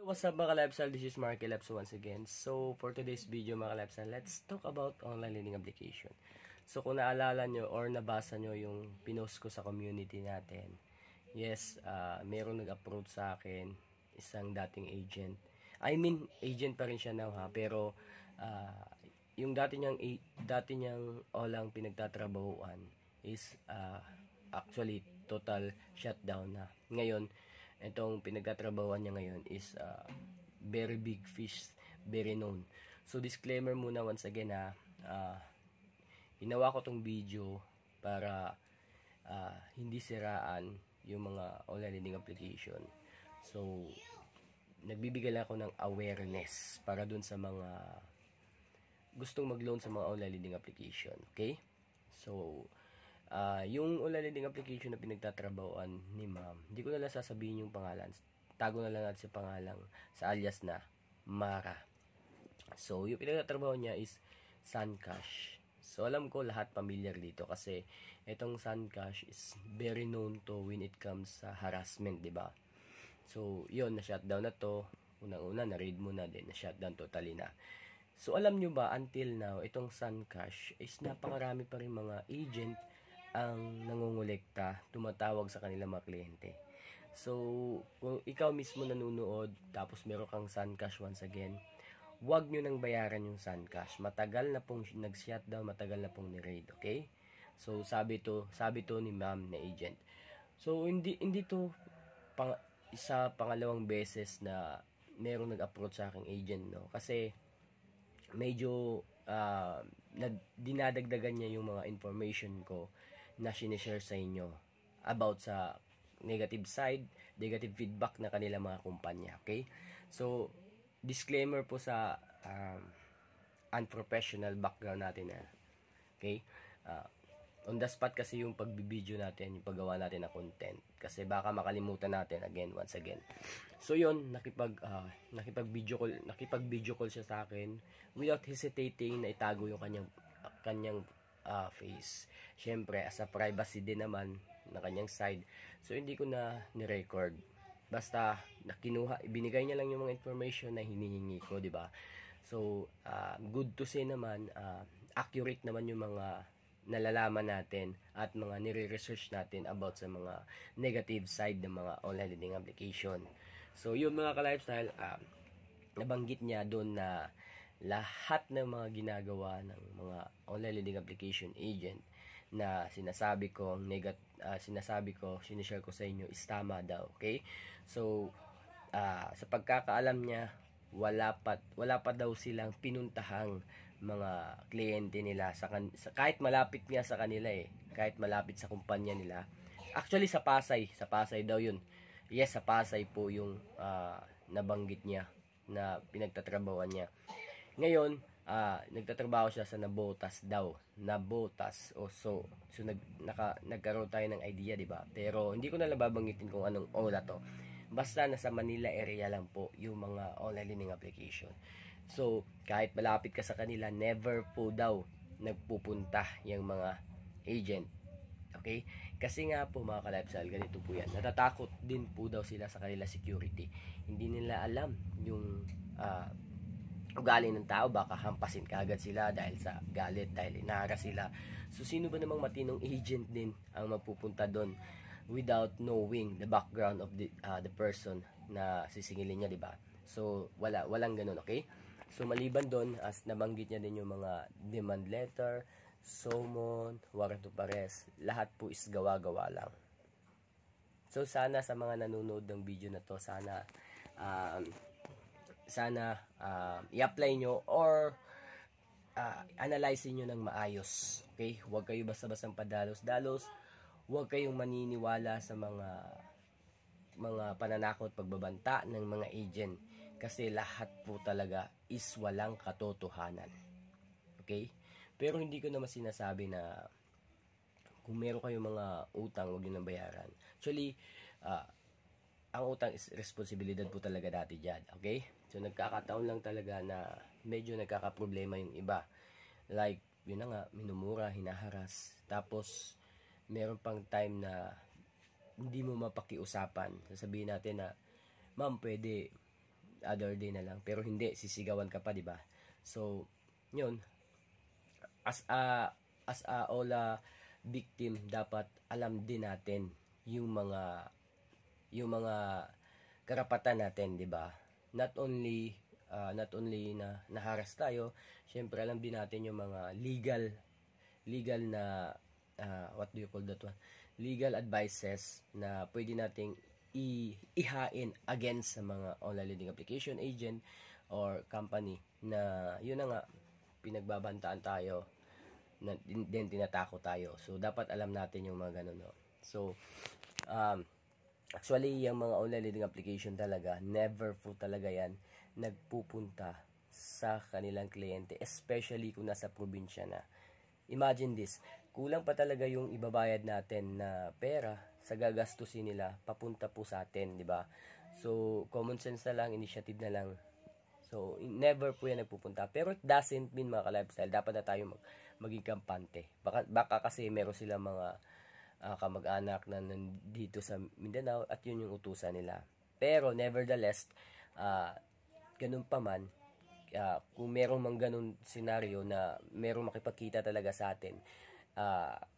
What's up mga kalapsal? This is Marky Labs once again. So, for today's video mga kalapsal, let's talk about online learning application. So, kung naalala nyo or nabasa nyo yung pinost ko sa community natin, yes, merong nag-approach sa akin, isang dating agent. I mean, agent pa rin siya now ha, pero yung dati niyang olang pinagtatrabahuan is actually total shutdown na. Ngayon, itong pinagtatrabahuan niya ngayon is very big fish, very known. So disclaimer muna once again ha, ginawa ko tong video para hindi siraan yung mga online lending application. So nagbibigay lang ako ng awareness para dun sa mga gustong mag-loan sa mga online lending application. Okay? So yung online lending application na pinagtatrabahoan ni ma'am, hindi ko na lang sasabihin yung pangalan. Tago na lang natin sa pangalang, sa alias na Mara. So, yung pinagtatrabaho niya is Suncash. So, alam ko lahat familiar dito kasi itong Suncash is very known to when it comes sa harassment, di ba? So, yun, na-shutdown na to. Unang-una, na-raid mo na din, na-shutdown totally na. So, alam nyo ba, until now, itong Suncash is napakarami pa rin mga agent ang nangungulekta, tumatawag sa kanilang mga kliyente. So, kung ikaw mismo nanonood, tapos meron kang Suncash once again, huwag nyo nang bayaran yung Suncash. Matagal na pong nag-shutdown, matagal na pong ni-raid, okay? So, sabi to ni ma'am na agent. So, hindi to pangalawang beses na merong nag-approach sa aking agent, no? Kasi, medyo dinadagdagan niya yung mga information ko na sinishare sa inyo about sa negative side, negative feedback na kanila mga kumpanya. Okay? So, disclaimer po sa unprofessional background natin. Okay? On the spot kasi yung pagbibideo natin, yung paggawa natin ng content. Kasi baka makalimutan natin once again. So, yun, nakipag-video call siya sa akin without hesitating na itago yung kanyang face. Syempre, as a privacy din naman na kanyang side. So, hindi ko na ni-record. Basta, binigay niya lang yung mga information na hinihingi ko, di ba? So, good to say naman, accurate naman yung mga nalalaman natin at mga nire-research natin about sa mga negative side ng mga online lending application. So, yun mga ka-lifestyle, nabanggit niya doon na lahat ng mga ginagawa ng mga online lending application agent na sinasabi ko, sinishare ko sa inyo is tama daw, okay? So, sa pagkakaalam niya, wala pa daw silang pinuntahang mga kliyente nila kahit malapit nga sa kanila kahit malapit sa kumpanya nila. Actually sa Pasay daw yun. Yes, sa Pasay po yung nabanggit niya na pinagtatrabahuan niya. Ngayon, nagtatrabaho siya sa Nabotas daw. Nabotas. So nagkaroon tayo ng idea, di ba? Pero hindi ko na babanggitin kung anong ola to. Basta nasa Manila area lang po yung mga online lending application. So, kahit malapit ka sa kanila, never po daw nagpupunta yung mga agent. Okay? Kasi nga po mga ka-lifestyle, ganito po yan. Natatakot din po daw sila sa kanila security. Hindi nila alam yung ugali ng tao, baka hampasin kaagad sila dahil sa galit, dahil inara sila. So, sino ba namang matinong agent din ang mapupunta doon without knowing the background of the person na sisingilin niya, di ba? So, walang ganun, okay? So, maliban doon, as nabanggit niya din yung mga demand letter, summon, warrant of arrest, lahat po is gawa-gawa lang. So, sana sa mga nanonood ng video na to, sana i-apply nyo or analyze nyo ng maayos. Okay? Huwag kayo basta-bastang padalos-dalos. Huwag kayong maniniwala sa mga pananakot, pagbabanta ng mga agent. Kasi lahat po talaga is walang katotohanan. Okay? Pero hindi ko naman sinasabi na kung meron kayong mga utang, huwag nyo nang bayaran. Actually, ang utang is responsibilidad po talaga dati dyan. Okay? So, nagkakataon lang talaga na medyo nagkakaproblema yung iba. Like, yun na nga, minumura, hinaharas. Tapos, meron pang time na hindi mo mapakiusapan. Sasabihin natin na, ma'am, pwede other day na lang. Pero hindi, sisigawan ka pa, di ba? So, yun, as a OLA victim, dapat alam din natin yung mga karapatan natin, 'di ba? Not only na naharas tayo, syempre alam din natin yung mga legal na what do you call that one? Legal advices na pwede nating ihain against sa mga online lending application agent or company na yun na nga pinagbabantaan tayo na din tinatakot tayo. So dapat alam natin yung mga ganun, no? So actually yung mga online lending application talaga, never po talaga yan nagpupunta sa kanilang kliyente, especially kung nasa probinsya na. Imagine this, kulang pa talaga yung ibabayad natin na pera sa gagastusin nila papunta po sa atin, di ba? So common sense na lang, initiative na lang. So never po yan nagpupunta. Pero it doesn't mean mga ka-lifestyle dapat na tayo maging kampante. Baka kasi meron silang mga kamag-anak na nandito sa Mindanao at yun yung utusan nila. Pero nevertheless, ganun pa man, kung merong mang ganun scenario na merong makipagkita talaga sa atin,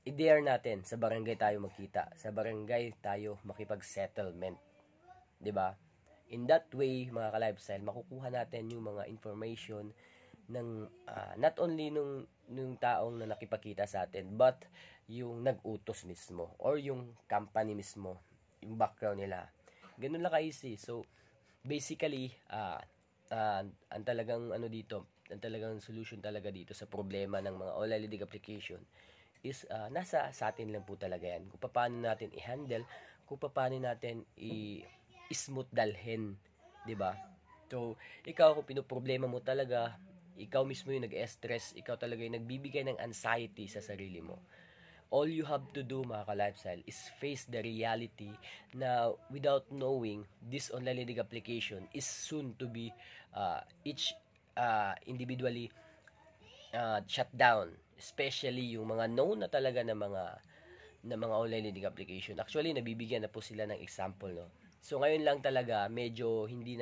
i-dare natin sa barangay tayo magkita, sa barangay tayo makipag-settlement, 'di ba? In that way, mga ka-lifestyle, makukuha natin yung mga information ng not only nung taong na nakipagkita sa atin, but yung nag-utos mismo or yung company mismo, yung background nila. Ganun lang ka-easy. So basically, ang talagang ang talagang solution talaga dito sa problema ng mga online lending application is nasa sa atin lang po talaga yan. Kung paano natin i-handle, kung paano natin i-smooth dalhin, 'di ba? So, ikaw kung pinoproblema mo talaga, ikaw mismo yung nag-stress, ikaw talaga yung nagbibigay ng anxiety sa sarili mo. All you have to do, mga ka-lifestyle, is face the reality na without knowing, this online lending application is soon to be each individually shut down. Especially yung mga known na talaga na mga online lending application. Actually, nabibigyan na po sila ng example, no. So ngayon lang talaga medyo hindi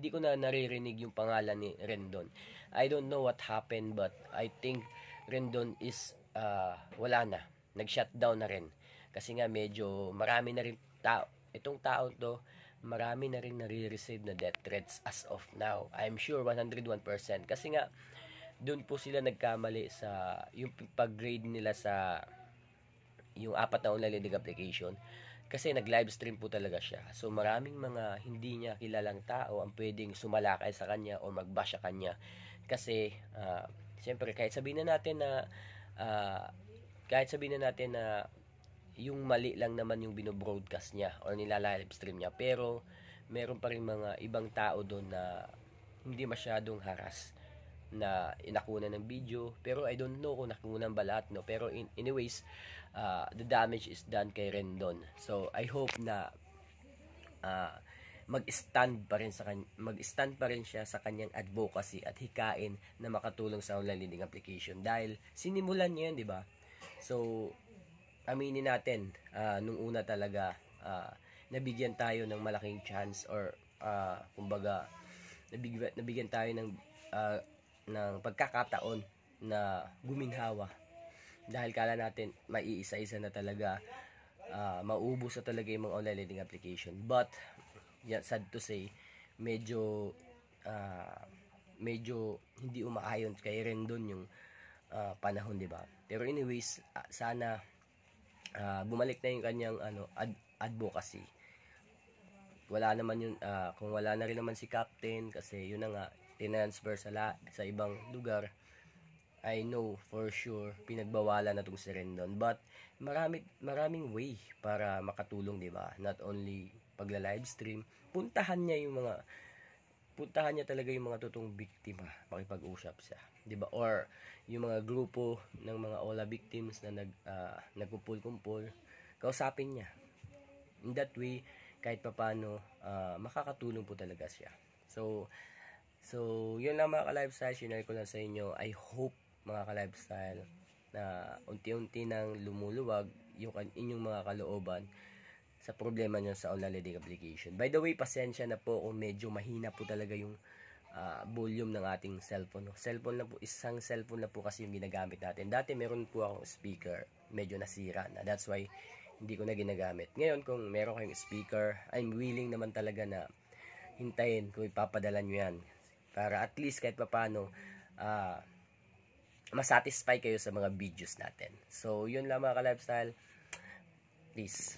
ko na naririnig yung pangalan ni Rendon. I don't know what happened, but I think Rendon is wala na. Nag-shutdown na rin. Kasi nga medyo marami na rin itong tao to, marami na rin nare-receive na death threats as of now. I'm sure 101%. Kasi nga doon po sila nagkamali sa yung pag-grade nila sa yung 4 na online lending application. Kasi nag-live stream po talaga siya. So maraming mga hindi niya kilalang tao ang pwedeng sumalakay sa kanya o mag-bash sa kanya. Kasi siyempre kahit sabihin na natin na yung mali lang naman yung binobroadcast niya or nila-live stream niya, pero meron pa rin mga ibang tao doon na hindi masyadong haras na inakunan ng video, pero I don't know kung nakunan ba lahat, no? Pero anyways, the damage is done kay Rendon. So I hope na mag-stand pa rin siya sa kanyang advocacy at hikain na makatulong sa online lending application dahil sinimulan niya 'yan, 'di ba? So aminin natin, nung una talaga nabigyan tayo ng malaking chance or kumbaga nabigyan tayo ng pagkakataon na guminhawa dahil kala natin maiisa-isa na talaga, maubos na talaga yung mga online lending application. But yeah, sad to say, medyo hindi umaayon kay Rendon yung panahon, 'di ba? Pero anyways, sana bumalik na yung kanyang advocacy. Wala naman yun, kung wala na rin naman si Captain kasi yun na nga tinransfer sa ibang lugar, I know for sure pinagbawalan na tong si Rendon. But maraming way para makatulong, 'di ba? Not only pagla-live stream, puntahan niya talaga yung mga totoong biktima, makipag-usap siya, 'di ba? Or yung mga grupo ng mga OLA victims na nagkumpul-kumpul, kausapin niya. In that way, kahit papaano makakatulong po talaga siya. So yun lang mga ka-lifestyle, share ko lang sa inyo. I hope mga ka-lifestyle na unti-unti nang lumuluwag yung inyong mga kalooban sa problema nyo sa online learning application. By the way, pasensya na po kung medyo mahina po talaga yung volume ng ating cellphone. Isang cellphone na po kasi yung ginagamit natin. Dati meron po akong speaker, medyo nasira na. That's why hindi ko na ginagamit. Ngayon, kung meron kayong speaker, I'm willing naman talaga na hintayin kung ipapadala nyo yan. Para at least kahit papano, masatisfy kayo sa mga videos natin. So, yun lang mga ka-lifestyle. Peace.